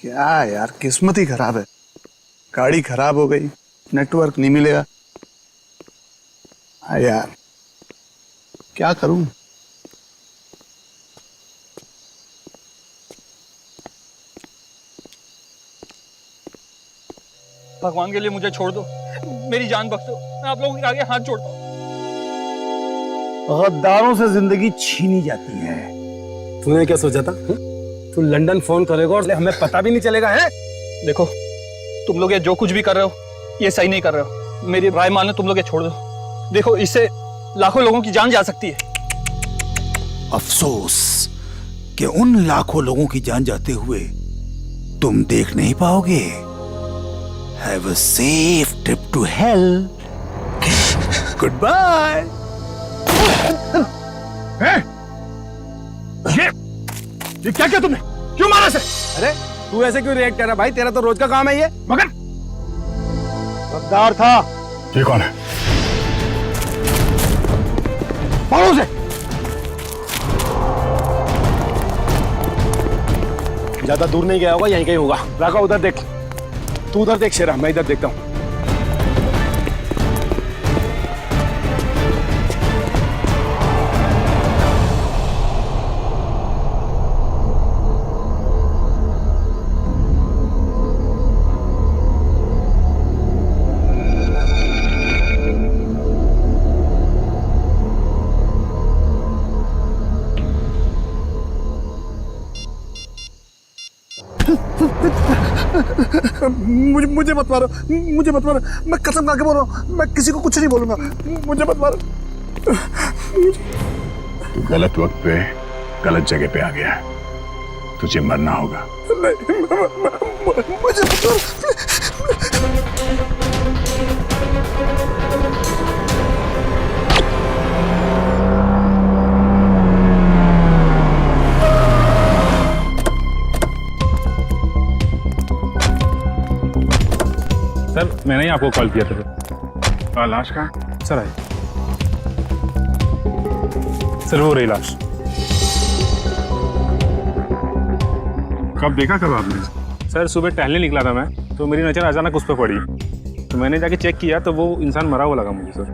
क्या यार, किस्मत ही खराब है। गाड़ी खराब हो गई, नेटवर्क नहीं मिलेगा। हाँ यार, क्या करूं। भगवान के लिए मुझे छोड़ दो, मेरी जान बख्श दो, मैं आप लोगों के आगे हाथ जोड़ता हूँ। गद्दारों से जिंदगी छीनी जाती है। तूने क्या सोचा था? तू लंदन फोन करेगा और हमें पता भी नहीं चलेगा है? देखो, तुम लोग ये जो कुछ भी कर रहे हो ये सही नहीं कर रहे हो। मेरी राय मानो, तुम लोग ये छोड़ दो। देखो, इससे लाखों लोगों की जान जा सकती है। अफसोस कि उन लाखों लोगों की जान जाते हुए तुम देख नहीं पाओगे। Have a safe trip to hell. Goodbye. ये क्या किया तुमने? क्यों मारा से? अरे तू ऐसे क्यों रिएक्ट कर रहा भाई? तेरा तो रोज का काम है ये। मगर गद्दार था। ये कौन है? पकड़ो उसे। ज्यादा दूर नहीं गया होगा, यहीं कहीं होगा। राका उधर देख, तू उधर देख शेरा, मैं इधर देखता हूँ। मुझे मत मारो, मुझे मत मारो। मैं कसम खा के बोल रहा हूँ, मैं किसी को कुछ नहीं बोलूंगा। मुझे मत मारो। तू गलत वक्त पे गलत जगह पे आ गया है। तुझे मरना होगा। नहीं, मुझे मत मारो। सर, मैंने ही आपको कॉल किया था। लाश कहाँ? Sir I. सर, वो रही लाश। कब देखा कब आपने? सर, सुबह टहलने निकला था मैं, तो मेरी नज़र अचानक उस पर पड़ी, तो मैंने जाके चेक किया तो वो इंसान मरा हुआ लगा मुझे सर।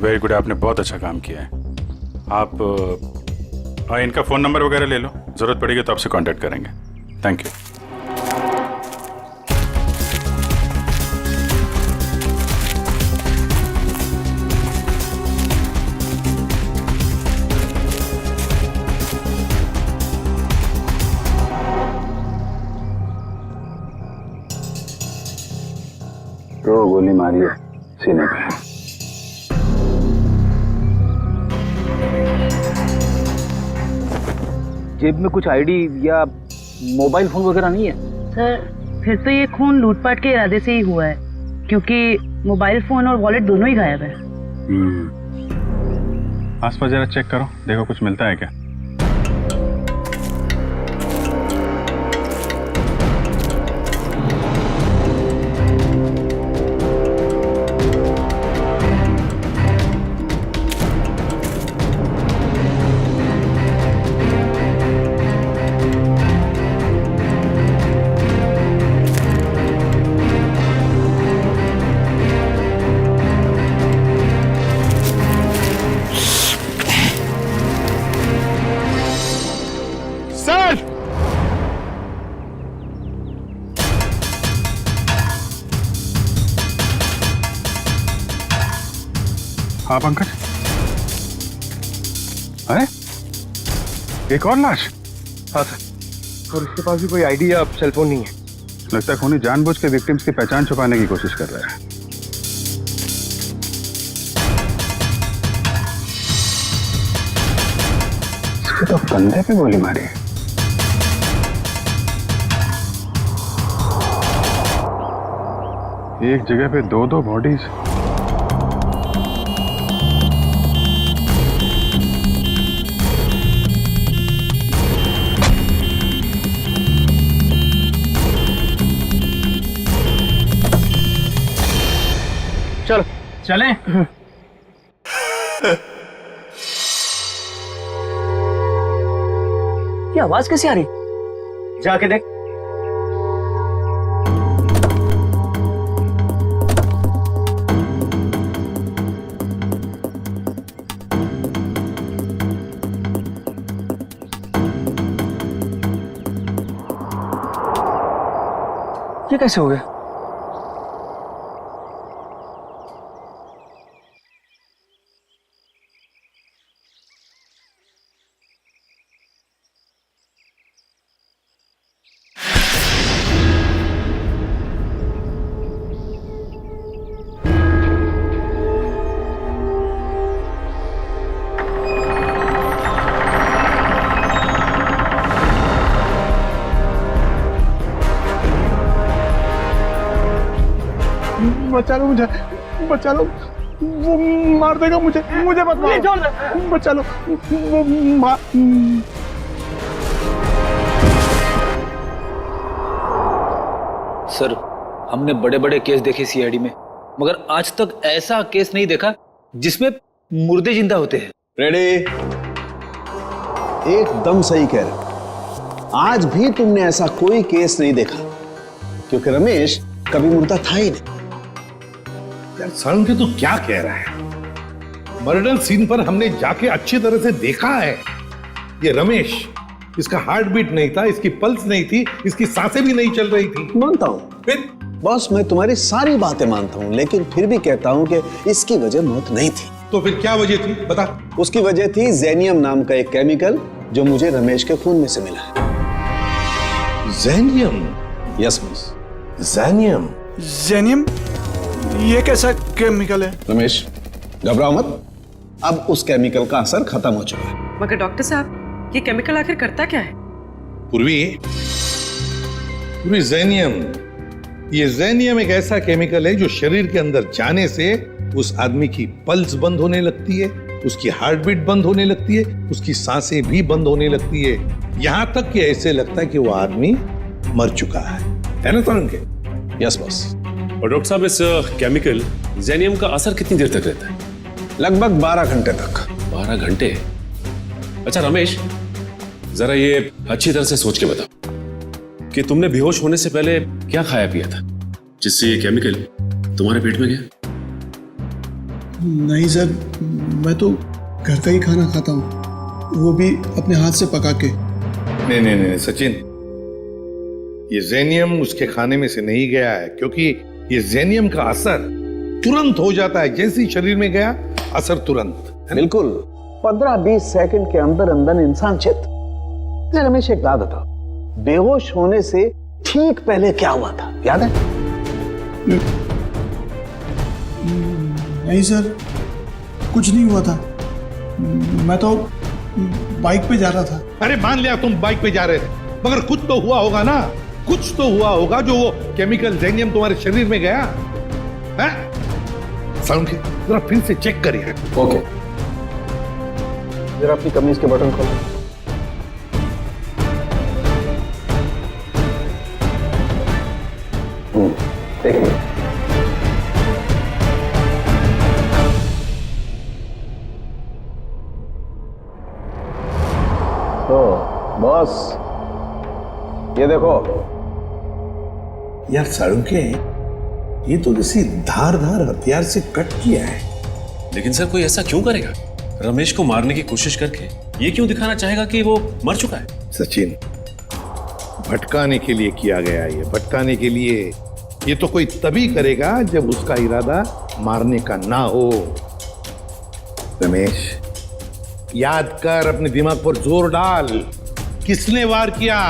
वेरी गुड, आपने बहुत अच्छा काम किया है। आप इनका फ़ोन नंबर वगैरह ले लो, ज़रूरत पड़ेगी तो आपसे कांटेक्ट करेंगे। Thank you. तो गोली मारी है सीने पे। जेब में कुछ आईडी या मोबाइल फोन वगैरह नहीं है? सर, फिर तो ये खून लूटपाट के इरादे से ही हुआ है, क्योंकि मोबाइल फोन और वॉलेट दोनों ही गायब है। आसपास जरा चेक करो, देखो कुछ मिलता है क्या। हाँ पंकज, अरे एक और लाश। हाँ सर, और इसके पास भी कोई आईडी या सेलफोन नहीं है। लगता है खूनी जानबूझ के विक्टिम्स की पहचान छुपाने की कोशिश कर रहा है। इसके तो कंधे पे गोली मारी। एक जगह पे दो बॉडीज। चलो चलें। ये आवाज कैसे आ रही? जाके देख। ये कैसे हो गया? बचा लो मुझे, बचा लो, वो मार देगा मुझे, मुझे मत मारो, बचा लो, वो सर, हमने बड़े बड़े केस देखे सीआईडी में, मगर आज तक ऐसा केस नहीं देखा जिसमें मुर्दे जिंदा होते हैं। रेडी? एकदम सही कह रहे हो। आज भी तुमने ऐसा कोई केस नहीं देखा, क्योंकि रमेश कभी मुर्दा था ही नहीं। यार सारुण के तू क्या कह रहा है? मर्डर सीन पर हमने जाके अच्छी तरह से देखा है। ये रमेश, इसका हार्ट बीट नहीं था, इसकी पल्स नहीं थी, इसकी सांसें भी नहीं चल रही थी। मानता हूं फिर बॉस, मैं तुम्हारी सारी बातें मानता हूं, लेकिन फिर भी कहता हूं कि इसकी वजह मौत नहीं थी। तो फिर क्या वजह थी, बता। उसकी वजह थी जेनियम नाम का एक केमिकल जो मुझे रमेश के खून में से मिला है। जेनियम? Yes boss. जेनियम? जेनियम? ये कैसा केमिकल है? रमेश घबराओ मत, अब उस केमिकल का असर खत्म हो चुका है। मगर डॉक्टर साहब, ये केमिकल आखिर करता क्या है? पूर्वी, जेनियम, ये जेनियम एक ऐसा केमिकल है जो शरीर के अंदर जाने से उस आदमी की पल्स बंद होने लगती है, उसकी हार्ट बीट बंद होने लगती है, उसकी सांसें भी बंद होने लगती है, यहां तक कि ऐसे लगता है कि वो आदमी मर चुका है ना तरुण के? Yes boss. और डॉक्टर साहब, इस केमिकल जेनियम का असर कितनी देर तक रहता है? लगभग 12 घंटे तक। 12 घंटे? अच्छा रमेश, जरा ये अच्छी तरह से सोच के बताओ कि तुमने बेहोश होने से पहले क्या खाया पिया था जिससे ये केमिकल तुम्हारे पेट में गया? नहीं सर, मैं तो घर का ही खाना खाता हूँ, वो भी अपने हाथ से पका के। नहीं सचिन, ये जेनियम उसके खाने में से नहीं गया है, क्योंकि ये जेनियम का असर तुरंत हो जाता है। जैसे ही शरीर में गया, असर तुरंत। बिल्कुल 15-20 सेकंड के अंदर अंदर इंसान चित। रमेश एक बात बताओ, बेहोश होने से ठीक पहले क्या हुआ था, याद है? नहीं सर, कुछ नहीं हुआ था, मैं तो बाइक पे जा रहा था। अरे मान लिया तुम बाइक पे जा रहे थे, मगर कुछ तो हुआ होगा ना, कुछ तो हुआ होगा जो वो केमिकल जेनियम तुम्हारे शरीर में गया है। साउंड के जरा फिर से चेक करिए। ओके, जरा अपनी कमीज के बटन खोलो। एक मिनट। तो बॉस, ये देखो। यार सारुण के, ये तो किसी धारदार हथियार से कट किया है। लेकिन सर, कोई ऐसा क्यों करेगा? रमेश को मारने की कोशिश करके ये क्यों दिखाना चाहेगा कि वो मर चुका है? सचिन, भटकाने के लिए किया गया, ये भटकाने के लिए। ये तो कोई तभी करेगा जब उसका इरादा मारने का ना हो। रमेश, याद कर, अपने दिमाग पर जोर डाल, किसने वार किया?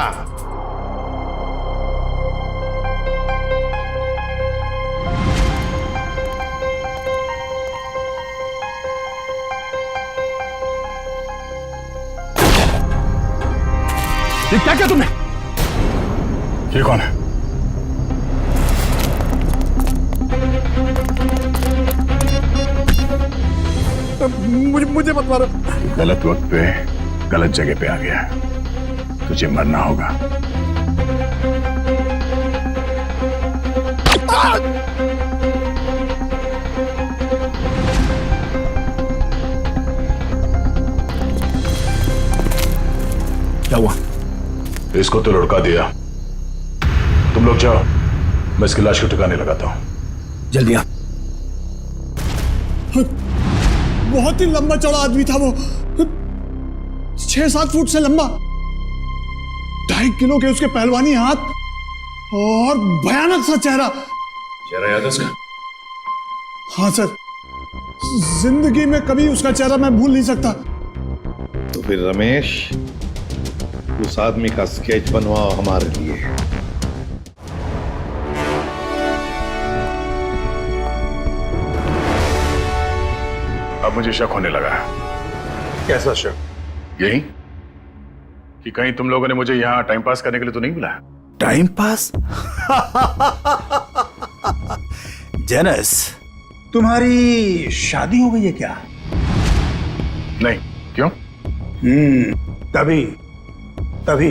ये क्या किया तुमने? ये कौन है? मुझे मत मारो। गलत वक्त पे गलत जगह पे आ गया है, तुझे मरना होगा। क्या हुआ? इसको तो लुढ़का दिया। तुम लोग जाओ, मैं इसकी लाश को ठिकाने लगाता हूं। जल्दी आ। बहुत ही लंबा चौड़ा आदमी था वो, 6-7 फुट से लंबा, 2.5 किलो के उसके पहलवानी हाथ और भयानक सा चेहरा। चेहरा याद है उसका? हाँ सर, जिंदगी में कभी उसका चेहरा मैं भूल नहीं सकता। तो फिर रमेश, उस आदमी का स्केच बनवाओ हमारे लिए। अब मुझे शक होने लगा है। कैसा शक? यही कि कहीं तुम लोगों ने मुझे यहाँ टाइम पास करने के लिए तो नहीं बुलाया? Time pass? जेनस, तुम्हारी शादी हो गई है क्या? नहीं। क्यों? तभी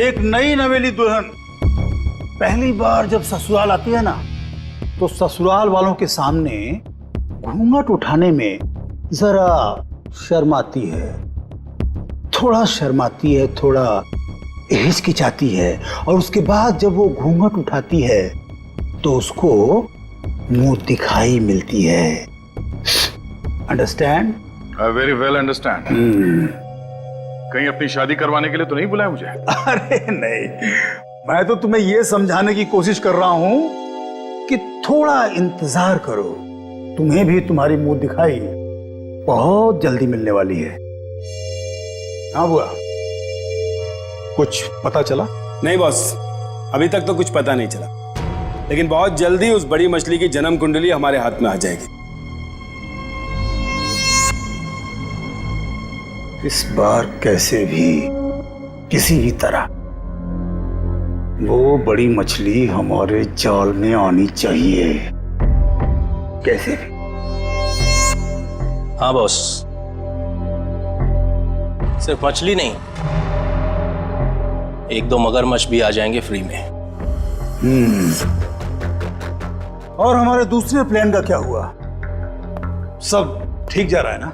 एक नई नवेली दुल्हन पहली बार जब ससुराल आती है ना, तो ससुराल वालों के सामने घूंघट उठाने में जरा शर्माती है, थोड़ा हिचकिचाती है, और उसके बाद जब वो घूंघट उठाती है तो उसको मुंह दिखाई मिलती है। Understand? I very well understand. कहीं अपनी शादी करवाने के लिए तो नहीं बुलाया मुझे? अरे नहीं, मैं तो तुम्हें यह समझाने की कोशिश कर रहा हूं कि थोड़ा इंतजार करो, तुम्हें भी तुम्हारी मुंह दिखाई बहुत जल्दी मिलने वाली है। हाँ बुआ, कुछ पता चला? नहीं बॉस, अभी तक तो कुछ पता नहीं चला, लेकिन बहुत जल्दी उस बड़ी मछली की जन्म कुंडली हमारे हाथ में आ जाएगी। इस बार कैसे भी, किसी भी तरह वो बड़ी मछली हमारे जाल में आनी चाहिए, कैसे भी। हाँ बॉस, सिर्फ मछली नहीं, 1-2 मगरमच्छ भी आ जाएंगे फ्री में। और हमारे दूसरे प्लान का क्या हुआ? सब ठीक जा रहा है ना?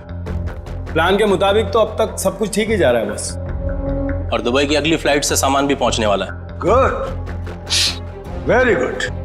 प्लान के मुताबिक तो अब तक सब कुछ ठीक ही जा रहा है बस। और दुबई की अगली फ्लाइट से सामान भी पहुंचने वाला है। Good, very good.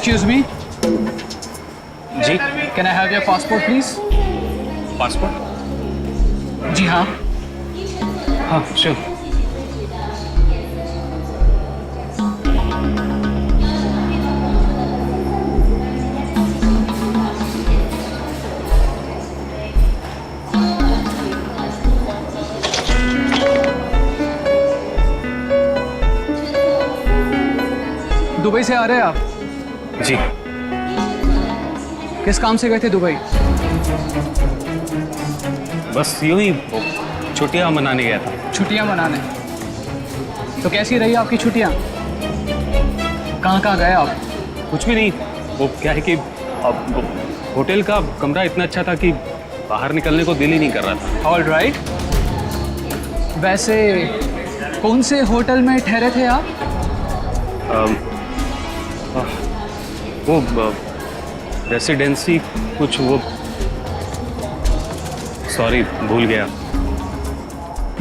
Excuse me? जी, can I have your passport please? Passport? जी हाँ। हाँ, sure. दुबई से आ रहे हैं आप? जी। किस काम से गए थे दुबई? बस यूं ही छुट्टियां मनाने गया था। छुट्टियां मनाने? तो कैसी रही आपकी छुट्टियां? कहाँ गए आप? कुछ भी नहीं, वो क्या है कि अब होटल का कमरा इतना अच्छा था कि बाहर निकलने को दिल ही नहीं कर रहा था। All right. वैसे कौन से होटल में ठहरे थे आप? वो रेसिडेंसी कुछ, वो सॉरी भूल गया।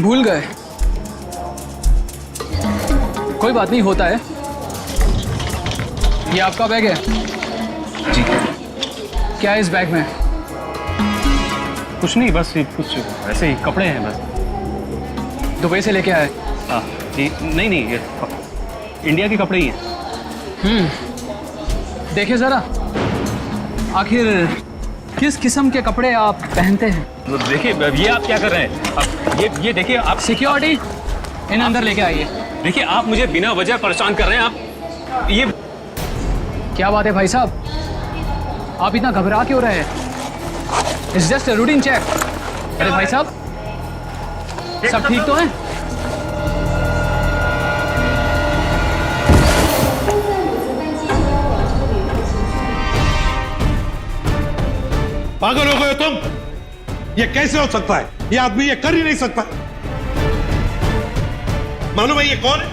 भूल गए? कोई बात नहीं, होता है। ये आपका बैग है? जी। क्या है इस बैग में? कुछ नहीं, बस ये कुछ ऐसे ही कपड़े हैं बस। दुबई से लेके आए? हाँ जी। नहीं, ये इंडिया के कपड़े ही हैं। देखिए जरा। आखिर किस किस्म के कपड़े आप पहनते हैं? देखिए ये आप क्या कर रहे हैं? अब ये देखिए आप सिक्योरिटी इन अंदर लेके आइए। देखिए आप मुझे बिना वजह परेशान कर रहे हैं। आप ये क्या बात है भाई साहब, आप इतना घबरा क्यों रहे हैं? It's just a routine check. अरे भाई साहब, सब ठीक तो है? पागल हो गए हो तुम? ये कैसे हो सकता है? ये आदमी ये कर ही नहीं सकता। मालूम है ये कौन है?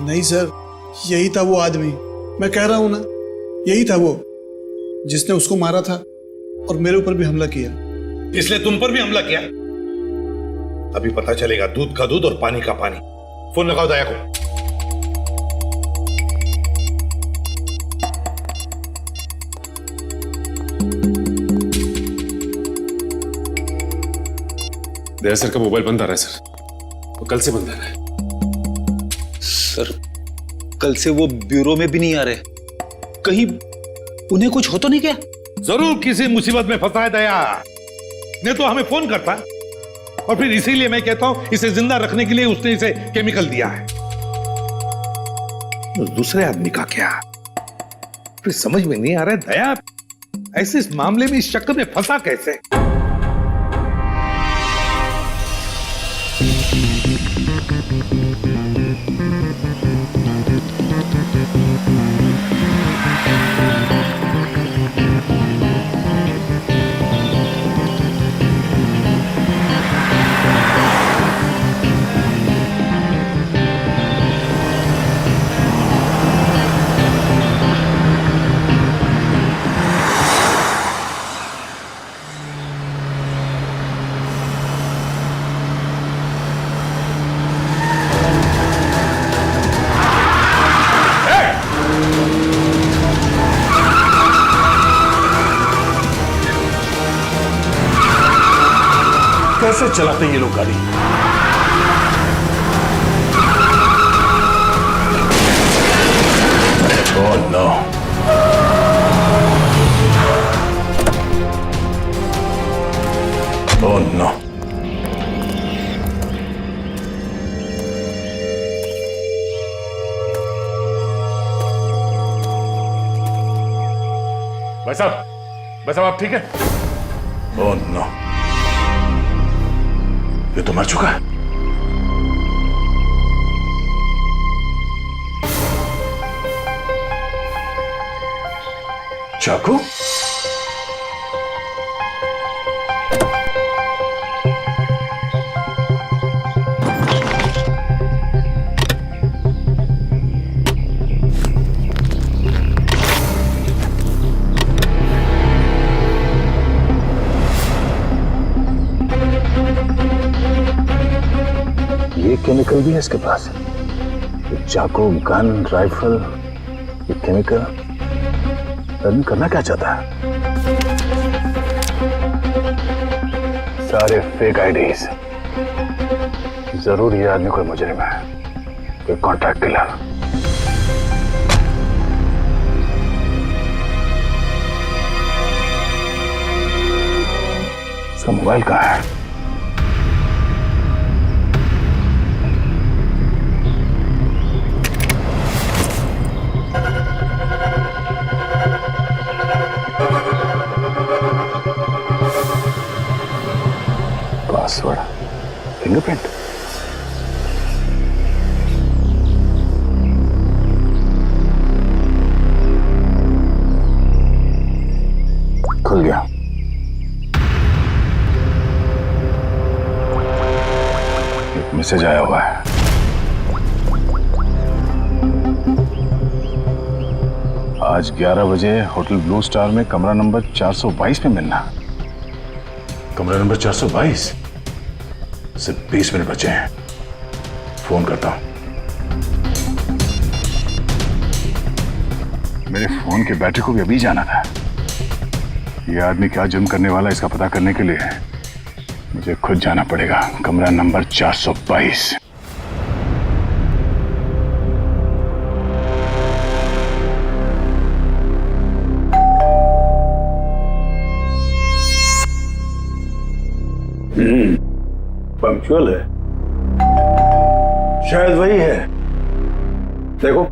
नहीं सर, यही था वो आदमी। मैं कह रहा हूं ना, यही था वो जिसने उसको मारा था और मेरे ऊपर भी हमला किया। इसलिए तुम पर भी हमला किया? अभी पता चलेगा दूध का दूध और पानी का पानी। फोन लगाओ दया को। दया सर का मोबाइल बंद आ रहा है सर, वो कल से बंद आ रहा है। सर कल से वो ब्यूरो में भी नहीं आ रहे, कहीं उन्हें कुछ हो तो नहीं क्या? जरूर किसी मुसीबत में फंसा है दया, नहीं तो हमें फोन करता। और फिर इसीलिए मैं कहता हूं इसे जिंदा रखने के लिए उसने इसे केमिकल दिया है। दूसरे आदमी का क्या? फिर समझ में नहीं आ रहा है दया ऐसे इस मामले में इस चक्कर में फंसा कैसे? कैसे चलाते ये लोग गाड़ी? Oh no. Oh no. भाई साहब आप ठीक है? ओह नो, ये तो मर चुका है। चाकू? ये केमिकल भी है इसके पास। ये चाकू, गन, राइफल, ये केमिकल आदमी करना क्या चाहता है? सारे फेक आईडीज। जरूर ये आदमी कोई मुजरिम है, कोई कॉन्ट्रैक्ट किलर। इसका मोबाइल कहाँ है? Password, fingerprint. खुल गया। एक मैसेज आया हुआ है। आज 11 बजे होटल ब्लू स्टार में कमरा नंबर 422 में मिलना। कमरा नंबर 422? सिर्फ 20 मिनट बचे हैं, फोन करता हूं। मेरे फोन के बैटरी को भी अभी जाना था। ये आदमी क्या जुर्म करने वाला है इसका पता करने के लिए मुझे खुद जाना पड़ेगा। कमरा नंबर 422। पंक्चुअल है, शायद वही है। देखो,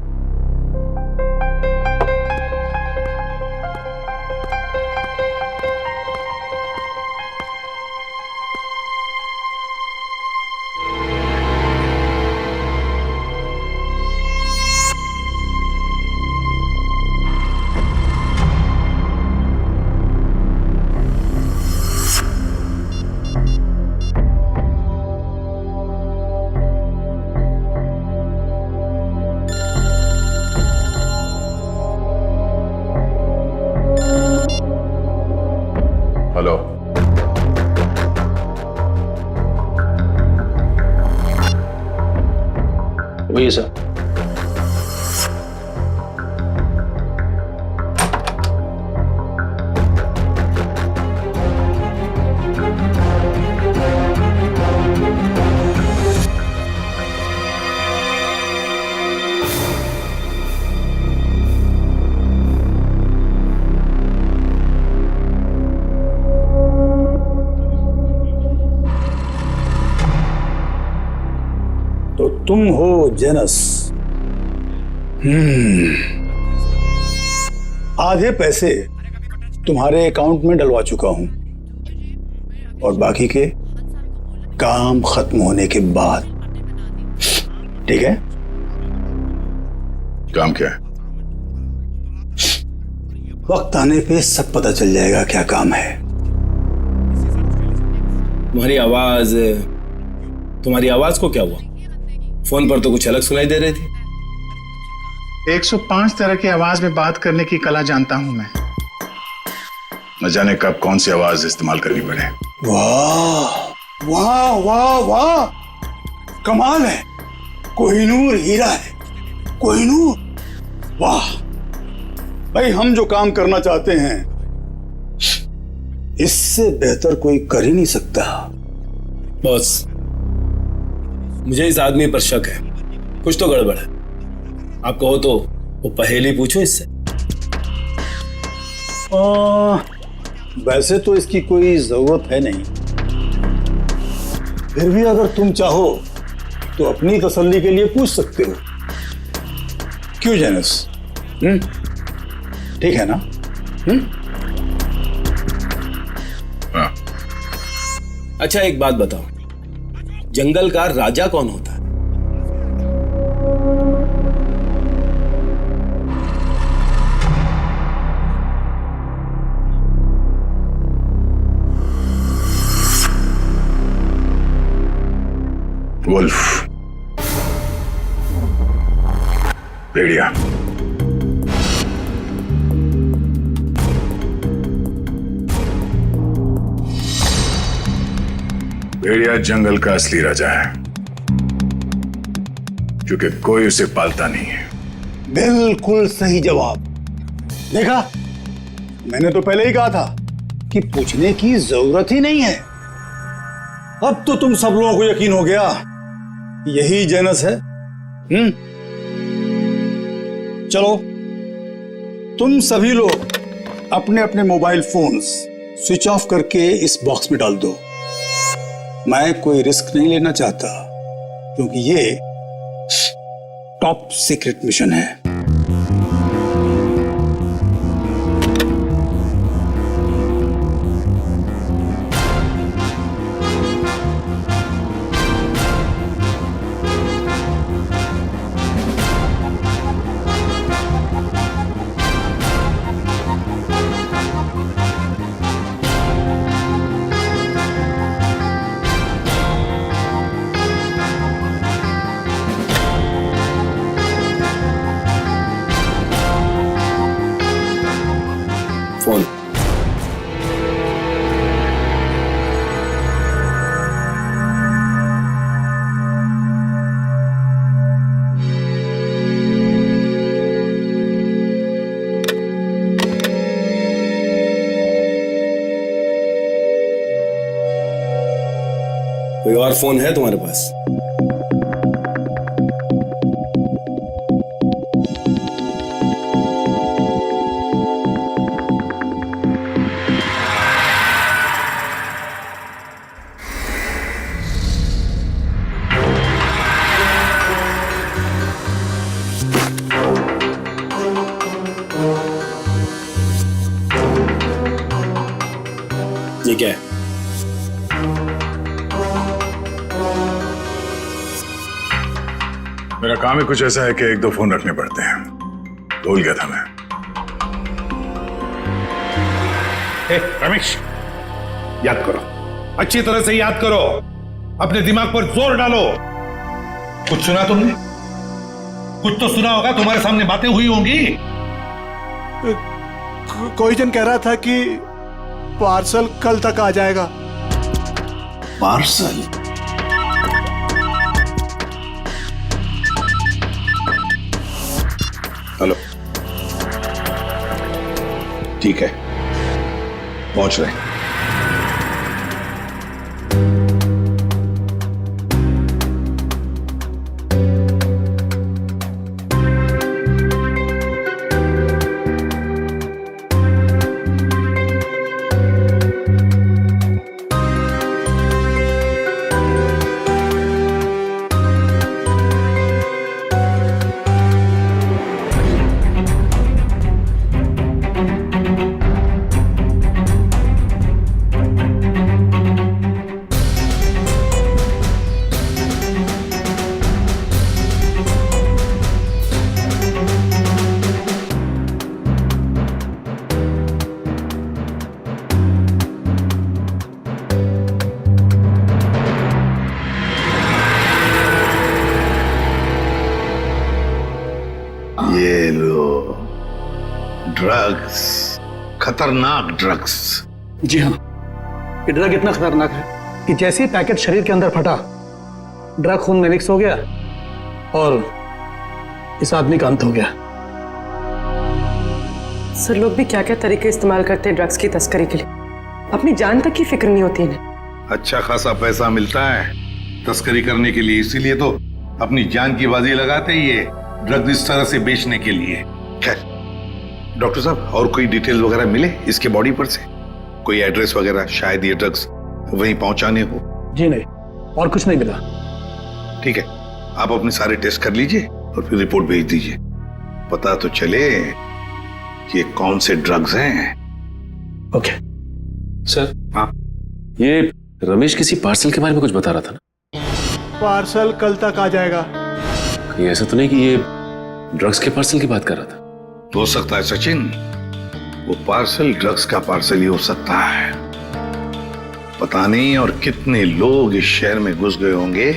हेलो, वही सर। तो तुम हो जेनस। आधे पैसे तुम्हारे अकाउंट में डलवा चुका हूं, और बाकी के काम खत्म होने के बाद। ठीक है? काम क्या है? वक्त आने पे सब पता चल जाएगा क्या काम है। तुम्हारी आवाज को क्या हुआ? फोन पर तो कुछ अलग सुनाई दे रही थी। 105 तरह की आवाज में बात करने की कला जानता हूं मैं। न जाने कब कौन सी आवाज इस्तेमाल करनी पड़े। वाह वाह वाह वाह, कमाल है। कोहिनूर हीरा है, कोहिनूर। वाह भाई, हम जो काम करना चाहते हैं इससे बेहतर कोई कर ही नहीं सकता। बॉस, मुझे इस आदमी पर शक है, कुछ तो गड़बड़ है। आप कहो तो वो पहेली पूछो इससे। वैसे तो इसकी कोई जरूरत है नहीं, फिर भी अगर तुम चाहो तो अपनी तसल्ली के लिए पूछ सकते हो। क्यों जेनस? ठीक है ना? हाँ। अच्छा, एक बात बताओ, जंगल का राजा कौन होता है? वुल्फ, भेड़िया। भेड़िया जंगल का असली राजा है, क्योंकि कोई उसे पालता नहीं है। बिल्कुल सही जवाब। देखा, मैंने तो पहले ही कहा था कि पूछने की जरूरत ही नहीं है। अब तो तुम सब लोगों को यकीन हो गया, यही जेनस है। चलो, तुम सभी लोग अपने अपने मोबाइल फोन्स स्विच ऑफ करके इस बॉक्स में डाल दो। मैं कोई रिस्क नहीं लेना चाहता, क्योंकि ये टॉप सीक्रेट मिशन है। फोन। कोई और फोन है तुम्हारे पास? क्या है? मेरा काम ही कुछ ऐसा है कि एक दो फोन रखने पड़ते हैं। भूल गया था मैं। रमेश, याद करो, अच्छी तरह से याद करो, अपने दिमाग पर जोर डालो। कुछ सुना तुमने? कुछ तो सुना होगा, तुम्हारे सामने बातें हुई होंगी। कोई जन कह रहा था कि पार्सल कल तक आ जाएगा। पार्सल? हेलो, ठीक है, पहुंच रहे हैं। ये लो ड्रग्स, खतरनाक ड्रग्स। जी हाँ, ये ड्रग इतना खतरनाक है कि जैसे ही पैकेट शरीर के अंदर फटा, ड्रग खून में मिक्स हो गया और इस आदमी का अंत हो गया। सर, लोग भी क्या क्या तरीके इस्तेमाल करते हैं ड्रग्स की तस्करी के लिए। अपनी जान तक की फिक्र नहीं होती इन्हें। अच्छा खासा पैसा मिलता है तस्करी करने के लिए, इसीलिए तो अपनी जान की बाजी लगाते ही ये ड्रग इस तरह से बेचने के लिए। खैर डॉक्टर साहब, और कोई डिटेल वगैरह मिले इसके बॉडी पर से? कोई एड्रेस वगैरह, शायद ये ड्रग्स वहीं पहुंचाने हो। जी नहीं, और कुछ नहीं मिला। ठीक है, आप अपने सारे टेस्ट कर लीजिए और फिर रिपोर्ट भेज दीजिए, पता तो चले कि ये कौन से ड्रग्स हैं। Okay sir. हाँ, ये रमेश किसी पार्सल के बारे में कुछ बता रहा था ना? पार्सल कल तक आ जाएगा। कहीं ऐसा तो नहीं कि ये ड्रग्स के पार्सल की बात कर रहा था? हो सकता है सचिन, वो पार्सल ड्रग्स का पार्सल ही हो सकता है। पता नहीं और कितने लोग इस शहर में घुस गए होंगे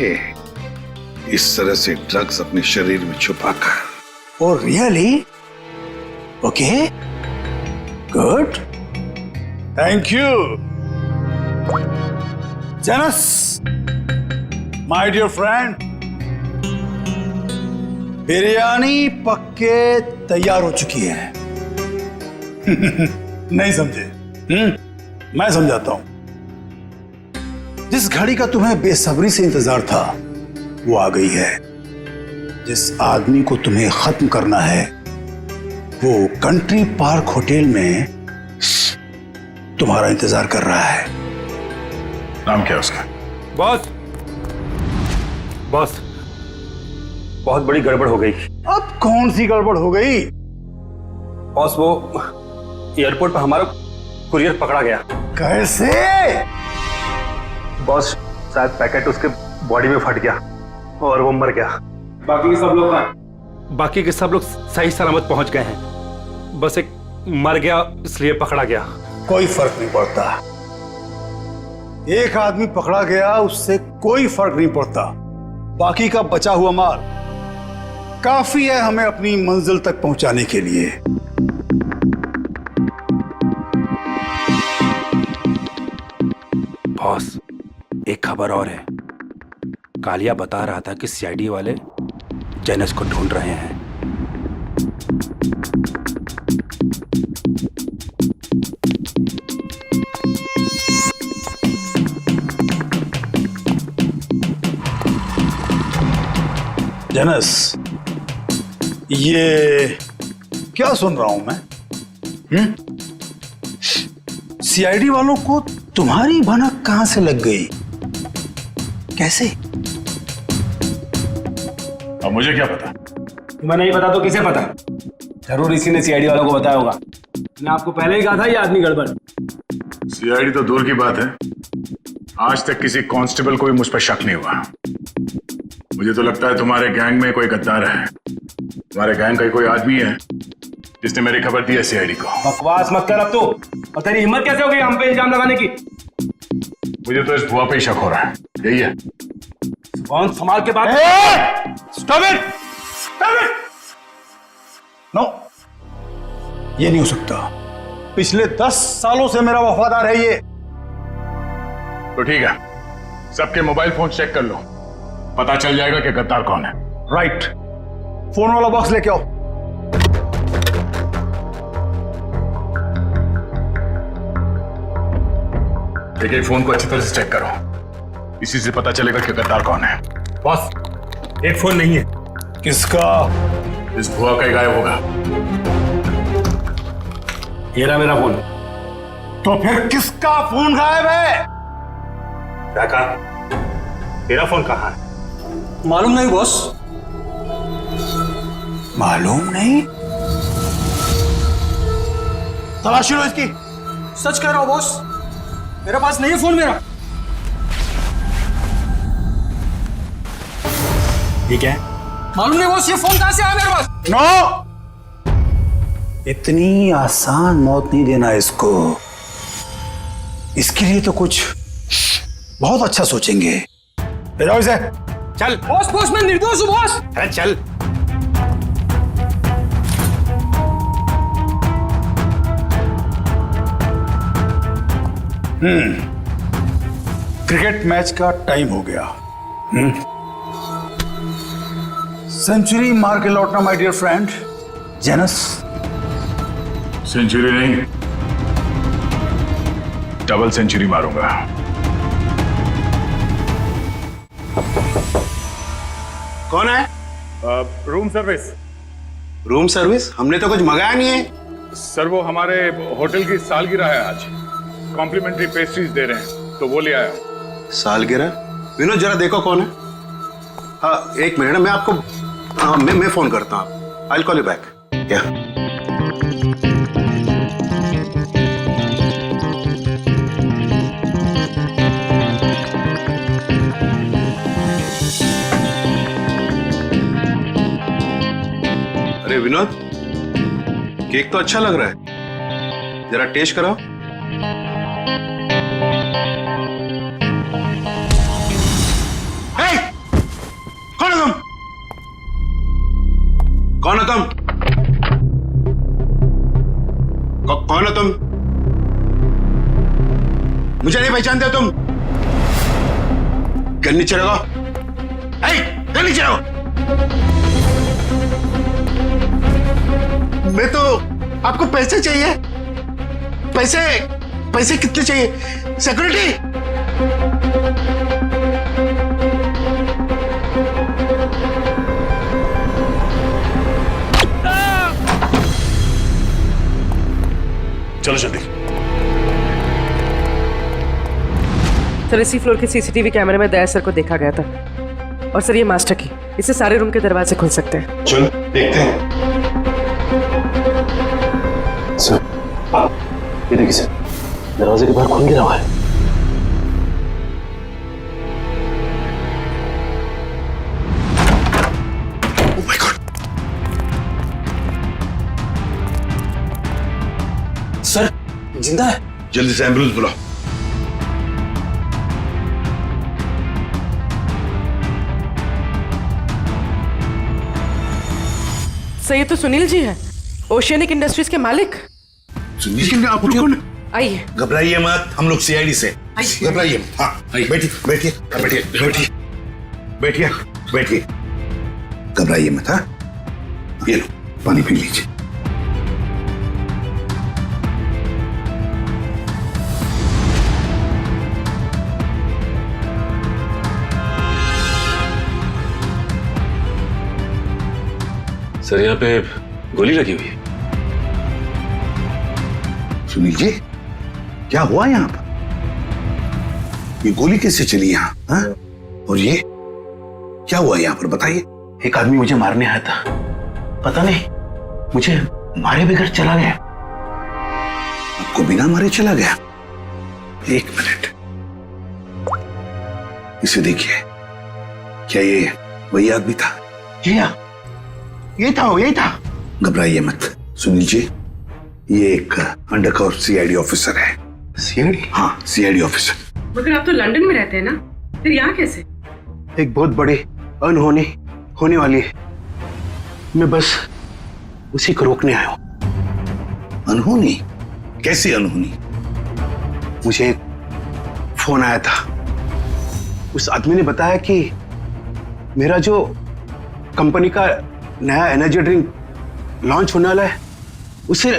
इस तरह से ड्रग्स अपने शरीर में छुपाकर। Oh really? Okay, good, thank you Janus, my dear friend. Biryani पक्के तैयार हो चुकी है। नहीं समझे? मैं समझाता हूं। जिस घड़ी का तुम्हें बेसब्री से इंतजार था वो आ गई है। जिस आदमी को तुम्हें खत्म करना है वो कंट्री पार्क होटल में तुम्हारा इंतजार कर रहा है। नाम क्या है उसका? बॉस, बॉस, बहुत बड़ी गड़बड़ हो गई। अब कौन सी गड़बड़ हो गई? बॉस, वो एयरपोर्ट पर हमारा कुरियर पकड़ा गया। कैसे? बॉस, शायद पैकेट उसके बॉडी में फट गया और वो मर गया। बाकी के सब लोग सही सलामत पहुंच गए हैं। बस एक मर गया, इसलिए पकड़ा गया। कोई फर्क नहीं पड़ता। एक आदमी पकड़ा गया उससे कोई फर्क नहीं पड़ता। बाकी का बचा हुआ माल काफी है हमें अपनी मंजिल तक पहुंचाने के लिए। बॉस, एक खबर और है। कालिया बता रहा था कि सीआईडी वाले जेनस को ढूंढ रहे हैं। जेनस, ये क्या सुन रहा हूं मैं? सीआईडी वालों को तुम्हारी भनक कहां से लग गई? कैसे? अब मुझे क्या पता? तुम्हें नहीं पता तो किसे पता? जरूर इसी ने सीआईडी वालों को बताया होगा। मैंने आपको पहले ही कहा था ये आदमी गड़बड़। सीआईडी तो दूर की बात है, आज तक किसी कांस्टेबल को भी मुझ पर शक नहीं हुआ। मुझे तो लगता है तुम्हारे गैंग में कोई गद्दार है। तुम्हारे गैंग का कोई आदमी है जिसने मेरी खबर दी है सीआईडी को। बकवास मत कर अब तो। और तेरी हिम्मत कैसे हो गई हम पे इल्जाम लगाने की? मुझे तो इस बुआ पे ही शक हो रहा है, यही है। कौन संभाल के बात। Stop it! Stop it! No, ये नहीं हो सकता। पिछले 10 सालों से मेरा वफादार है ये। तो ठीक है, सबके मोबाइल फोन चेक कर लो, पता चल जाएगा कि गद्दार कौन है। राइट, फोन वाला बॉक्स लेके आओ। देखिए, फोन को अच्छी तरह से चेक करो, इसी से पता चलेगा कि गद्दार कौन है। बॉस, एक फोन नहीं है। किसका? इस बुआ का ही गायब होगा। ये रहा मेरा फोन। तो फिर किसका फोन गायब है? काका, तेरा फोन कहाँ है? मालूम नहीं बॉस। मालूम नहीं? तलाशी लो इसकी। सच कह रहा हूं बॉस, मेरे पास नहीं है फोन मेरा। ये क्या है? मालूम नहीं बॉस, ये फोन कहां से आया मेरे पास? नो! इतनी आसान मौत नहीं देना इसको। इसके लिए तो कुछ बहुत अच्छा सोचेंगे। ले जाओ इसे। चल बॉस, बॉस मैं निर्दोष हूं बॉस। अरे चल। क्रिकेट मैच का टाइम हो गया। सेंचुरी मार के लौटना my dear friend Janus. Century नहीं, डबल सेंचुरी मारूंगा। कौन है? Room service. Room service? हमने तो कुछ मंगाया नहीं है। सर, वो हमारे होटल की सालगिरह है आज, कॉम्प्लीमेंट्री पेस्ट्रीज दे रहे हैं, तो वो ले आया हूं। सालगिरह? विनोद जरा देखो कौन है। हाँ, एक मिनट, मैं आपको मैं फोन करता हूँ। I will call you back. क्या? अरे विनोद, केक तो अच्छा लग रहा है, जरा टेस्ट कराओ। कौन है तुम? कौन है तुम? कौन है तुम? मुझे नहीं पहचानते तुम? घर नीचे रखो। घर नीचे रखो। मैं तो, आपको पैसे चाहिए? पैसे? पैसे कितने चाहिए? सिक्योरिटी? चलो जल्दी। सर, इसी फ्लोर के सीसीटीवी कैमरे में दया सर को देखा गया था। और सर, ये मास्टर की, इससे सारे रूम के दरवाजे खुल सकते हैं। चल देखते हैं। सर, ये देखिए सर, दरवाजे के बाहर खून गिरा हुआ है। Oh my God! सर, जिंदा है। जल्दी से एम्बुलेंस बुलाओ। सर, ये तो सुनील जी है, ओशियनिक इंडस्ट्रीज के मालिक। सुनील, आप लोग कौन? आइए। घबराइए मत, हम लोग सीआईडी से। घबराइए। हाँ, बैठिए बैठिए बैठिए बैठिए बैठिए बैठिए। घबराइए मत। हाँ, ये लो पानी पी लीजिए। सर, यहाँ पे गोली लगी हुई है। सुनील जी, क्या हुआ यहाँ पर? ये गोली कैसे चली यहाँ? हाँ? और ये क्या हुआ यहाँ पर, बताइए। एक आदमी मुझे मारने आया था, पता नहीं मुझे मारे बगैर चला गया। आपको बिना मारे चला गया? एक मिनट, इसे देखिए, क्या ये वही आदमी था? यही था। घबराइए मत सुनील जी, ये एक अंडरकवर सीआईडी ऑफिसर है। सीआईडी? हाँ, सीआईडी ऑफिसर। मगर आप तो लंदन में रहते हैं ना, फिर यहाँ कैसे? एक बहुत बड़ी अनहोनी होने वाली है, मैं बस उसी को रोकने आया हूं। अनहोनी? कैसी अनहोनी? मुझे एक फोन आया था, उस आदमी ने बताया कि मेरा जो कंपनी का नया एनर्जी ड्रिंक लॉन्च होने वाला है, उससे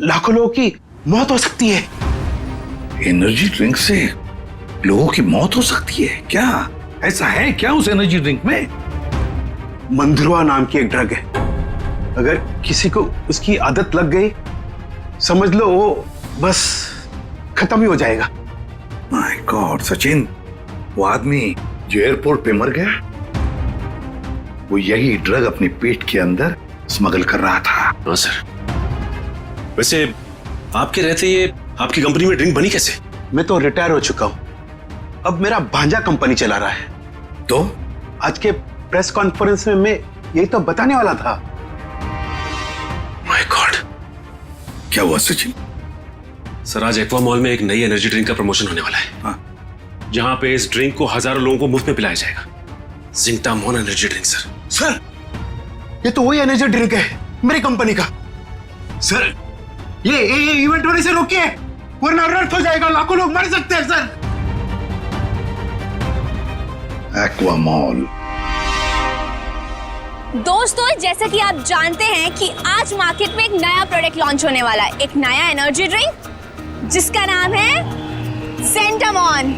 लाखों लोगों की मौत हो सकती है। एनर्जी ड्रिंक से लोगों की मौत हो सकती है? क्या ऐसा है क्या उस एनर्जी ड्रिंक में? मंधुआ नाम की एक ड्रग है, अगर किसी को उसकी आदत लग गई, समझ लो वो बस खत्म ही हो जाएगा। माय गॉड सचिन, वो आदमी जो एयरपोर्ट पे मर गया, वो यही ड्रग अपने पेट के अंदर स्मगल कर रहा था। हाँ सर। वैसे आपके रहते ये आपकी कंपनी में ड्रिंक बनी कैसे? मैं तो रिटायर हो चुका हूं, अब मेरा भांजा कंपनी चला रहा है। तो आज के प्रेस कॉन्फ्रेंस में मैं यही तो बताने वाला था। माय गॉड, क्या हुआ सचिन? सर, आज एक्वा मॉल में एक नई एनर्जी ड्रिंक का प्रमोशन होने वाला है। हाँ। जहां पे इस ड्रिंक को हजारों लोगों को मुफ्त में पिलाया जाएगा। जिंकटामोन एनर्जी ड्रिंक सर। सर, ये तो वही एनर्जी ड्रिंक है मेरी कंपनी का। सर, ये इवेंट होने से रोकिए, वरना अनर्थ हो जाएगा, लाखों लोग मर सकते हैं सर। Aqua mall. दोस्तों, जैसा कि आप जानते हैं कि आज मार्केट में एक नया प्रोडक्ट लॉन्च होने वाला है, एक नया एनर्जी ड्रिंक जिसका नाम है ज़ेंटामॉन।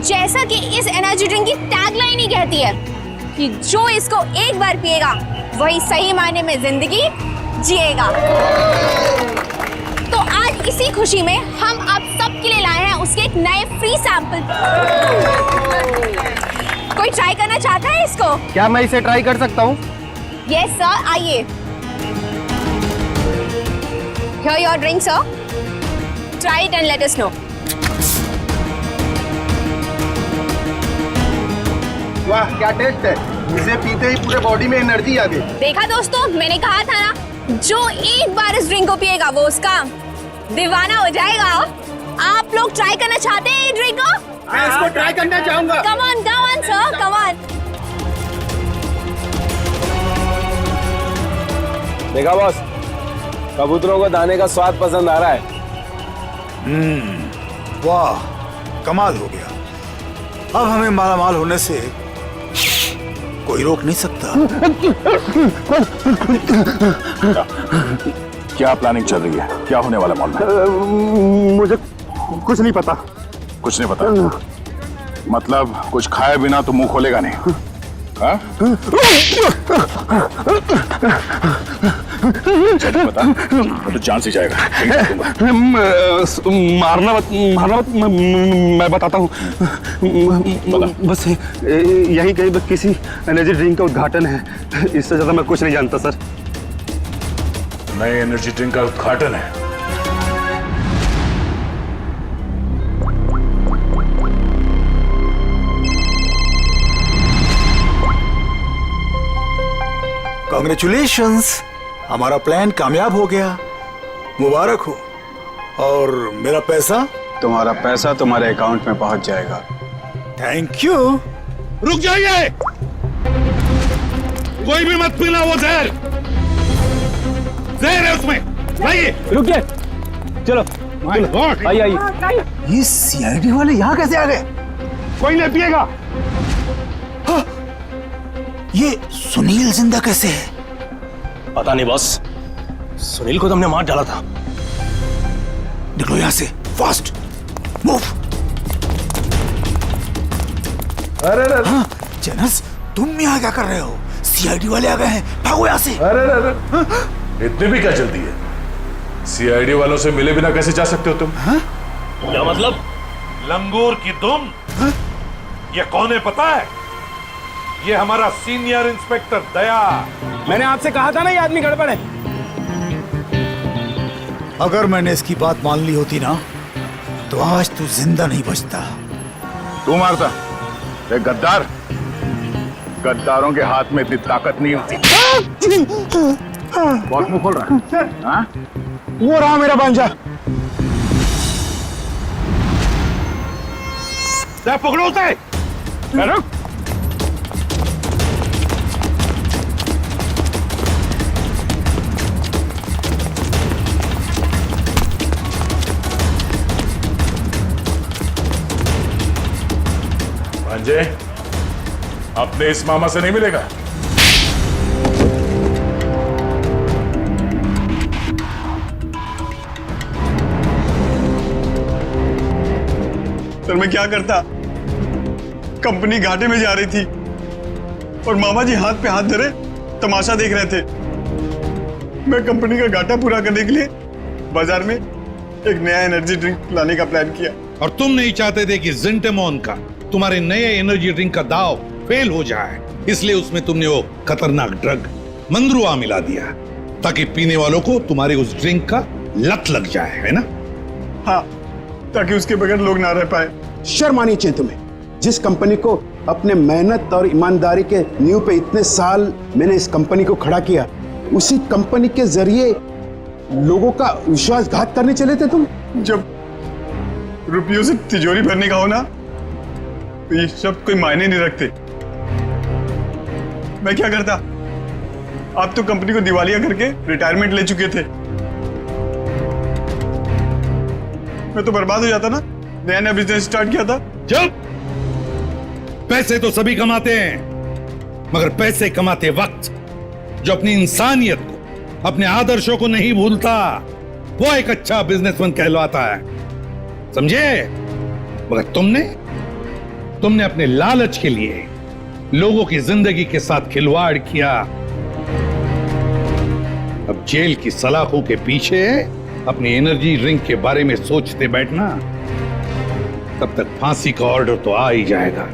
जैसा कि इस एनर्जी ड्रिंक की टैगलाइन ही कहती है कि जो इसको एक बार पिएगा वही सही मायने में जिंदगी जिएगा। तो आज इसी खुशी में हम आप सबके लिए लाए हैं उसके एक नए फ्री सैंपल। कोई ट्राई करना चाहता है इसको? क्या मैं इसे ट्राई कर सकता हूँ? यस सर, आइए। Here your drink, sir. Try it and let us know. वाह, क्या टेस्ट है! इसे पीते ही पूरे बॉडी में एनर्जी आ गई। देखा दोस्तों, मैंने कहा था ना, जो एक बार इस ड्रिंक को पिएगा वो उसका दीवाना हो जाएगा। आप लोग ट्राई करना चाहते हैं ये ड्रिंक को? मैं इसको ट्राई करना चाहूंगा। Come on, sir, come on. देखा बॉस, कबूतरों को दाने का स्वाद पसंद आ रहा है। वाह, कमाल हो गया। अब हमें मालामाल होने से कोई रोक नहीं सकता। क्या प्लानिंग चल रही है? क्या होने वाला मॉल में? मुझे कुछ नहीं पता। कुछ नहीं पता? मतलब कुछ खाए बिना तो मुंह खोलेगा नहीं? हाँ? बता, तो जान से जाएगा। मारना मत, मैं बताता हूँ। बस यही कहीं किसी एनर्जी ड्रिंक का उद्घाटन है, इससे ज्यादा मैं कुछ नहीं जानता सर। नए एनर्जी ड्रिंक का उद्घाटन है? कांग्रेचुलेशंस, हमारा प्लान कामयाब हो गया, मुबारक हो। और मेरा पैसा? तुम्हारा पैसा तुम्हारे अकाउंट में पहुंच जाएगा। Thank you. रुक जाइए, कोई भी मत पीना वो जहर। जहर है उसमें, लाइए। रुकिए, चलो आइए। ये सीआईडी वाले यहाँ कैसे आ गए? कोई नहीं पिएगा। ये सुनील जिंदा कैसे है? पता नहीं बॉस, सुनील को तो हमने मार डाला था। निकलो यहाँ से, फास्ट मूव। अरे हाँ, जेनस, तुम यहाँ क्या कर रहे हो? सीआईडी वाले आ गए हैं, भागो यहाँ से। अरे इतनी भी क्या जल्दी है? सीआईडी वालों से मिले बिना कैसे जा सकते हो तुम? क्या मतलब? लंगूर की दुम। ये कौन है पता है? ये हमारा सीनियर इंस्पेक्टर दया। मैंने आपसे कहा था ना ये आदमी गड़बड़ है। अगर मैंने इसकी बात मान ली होती ना, तो आज तू जिंदा नहीं बचता। तू मारता? एक गद्दार, गद्दारों के हाथ में इतनी ताकत नहीं होती। बहुत मुंह खोल रहा है। हाँ? वो रहा मेरा भांजा। पकड़ो उसे। रुक। भांजे, अपने इस मामा से नहीं मिलेगा। सर मैं क्या करता? कंपनी घाटे में जा रही थी और मामा जी हाथ पे हाथ धरे तमाशा देख रहे थे। मैं कंपनी का घाटा पूरा करने के लिए बाजार में एक नया एनर्जी ड्रिंक लाने का प्लान किया। और तुम नहीं चाहते थे कि ज़ेंटामॉन का, तुम्हारे नए एनर्जी ड्रिंक का दाव फेल हो जाए, इसलिए उसमें तुमने वो खतरनाक ड्रग मंद्रुआ मिला दिया ताकि पीने वालों को तुम्हारे उस ड्रिंक का लत लग जाए, है ना? हाँ, ताकि उसके बगैर लोग ना रह पाए। शर्म आनी चाहिए तुम्हें। जिस कंपनी को अपने मेहनत और ईमानदारी के नींव पे इतने साल मैंने इस कंपनी को खड़ा किया, उसी कंपनी के जरिए लोगों का विश्वासघात करने चले थे तुम। जब रुपयों से तिजोरी भरने का हो ना, तो ये सब कोई मायने नहीं रखते। मैं क्या करता? आप तो कंपनी को दिवालिया करके रिटायरमेंट ले चुके थे। मैं तो बर्बाद हो जाता ना, नया नया बिजनेस स्टार्ट किया था। चुप! पैसे तो सभी कमाते हैं, मगर पैसे कमाते वक्त जो अपनी इंसानियत को, अपने आदर्शों को नहीं भूलता, वो एक अच्छा बिजनेसमैन कहलाता है, समझे? मगर तुमने अपने लालच के लिए लोगों की जिंदगी के साथ खिलवाड़ किया। अब जेल की सलाखों के पीछे अपनी एनर्जी ड्रिंक के बारे में सोचते बैठना, तब तक फांसी का ऑर्डर तो आ ही जाएगा।